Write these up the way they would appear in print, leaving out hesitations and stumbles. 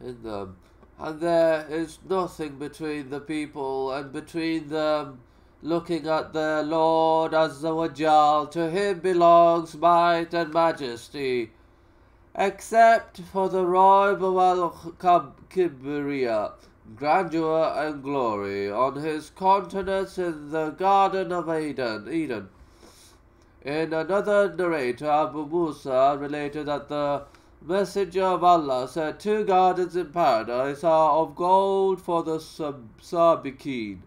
in them, and there is nothing between the people and between them, looking at their Lord Azza wa Jal. To him belongs might and majesty, except for the robe of Al-Kibriya, grandeur and glory, on his countenance in the Garden of Eden. In another narrator, Abu Musa related that the Messenger of Allah said, 2 gardens in paradise are of gold for the Sabiqeen.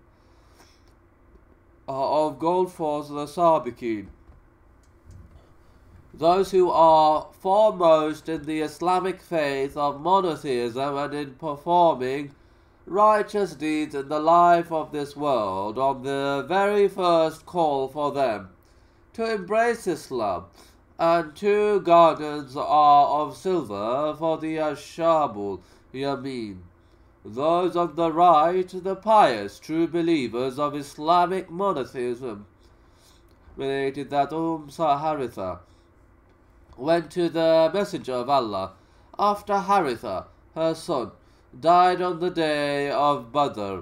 Those who are foremost in the Islamic faith of monotheism and in performing righteous deeds in the life of this world, on the very first call for them to embrace Islam. And 2 gardens are of silver for the Ashabul Yamin, those on the right, the pious true believers of Islamic monotheism. Related that Haritha went to the Messenger of Allah after Haritha, her son, died on the day of Badr.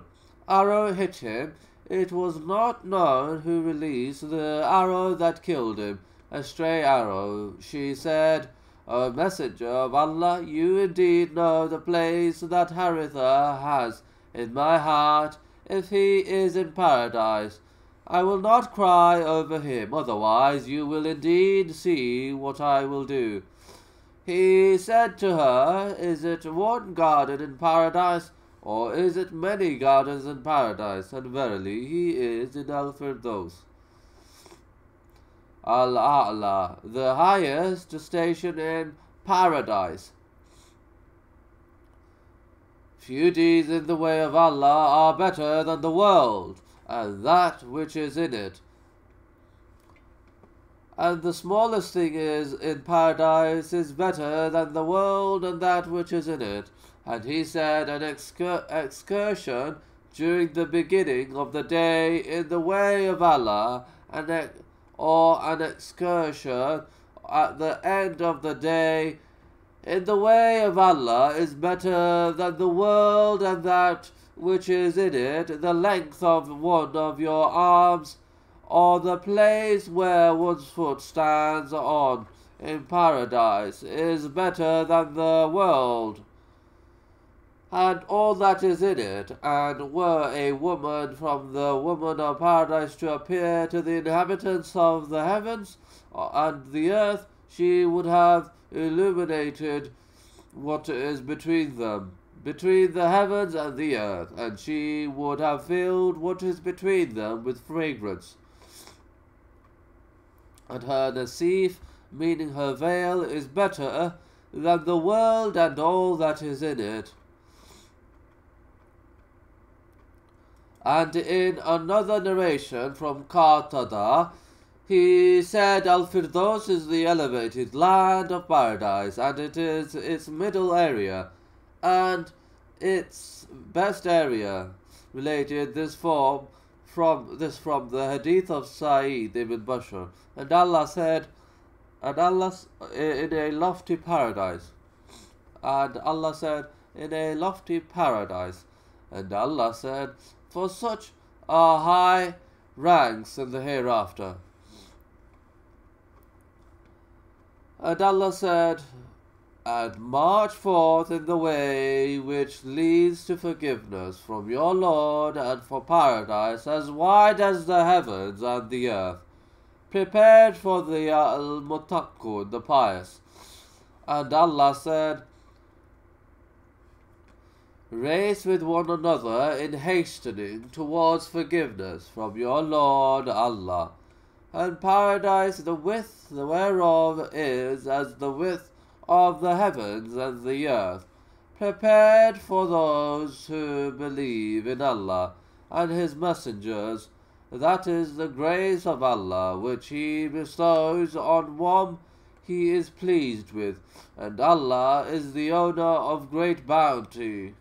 Arrow hit him. It was not known who released the arrow that killed him, a stray arrow. She said, O Messenger of Allah, you indeed know the place that Haritha has in my heart. If he is in paradise, I will not cry over him, otherwise you will indeed see what I will do. He said to her, Is it 1 garden in paradise, or is it many gardens in paradise? And verily he is in Al-Firdaus Al-A'la, the highest station in paradise. Few deeds in the way of Allah are better than the world, and that which is in it. And the smallest thing is in paradise is better than the world and that which is in it. And he said, an excursion during the beginning of the day in the way of Allah, or an excursion at the end of the day in the way of Allah is better than the world and that which is in it. The length of one of your arms, or the place where one's foot stands on in paradise, is better than the world and all that is in it. And were a woman from the women of paradise to appear to the inhabitants of the heavens and the earth, she would have illuminated what is between them, between the heavens and the earth, and she would have filled what is between them with fragrance. And her nasif, meaning her veil, is better than the world and all that is in it. And in another narration from Qatada, he said, Al-Firdaus is the elevated land of paradise, and it is its middle area, and its best area. Related this from the hadith of Sa'id ibn Bashar. And Allah said, and Allah in a lofty paradise. And Allah said, in a lofty paradise. And Allah said, for such are high ranks in the hereafter. And Allah said, and march forth in the way which leads to forgiveness from your Lord, and for paradise as wide as the heavens and the earth, prepared for the al-Muttaqun, the pious. And Allah said, race with one another in hastening towards forgiveness from your Lord Allah. And paradise, the width whereof is as the width of the heavens and the earth, prepared for those who believe in Allah and His messengers. That is the grace of Allah, which He bestows on one He is pleased with, and Allah is the owner of great bounty.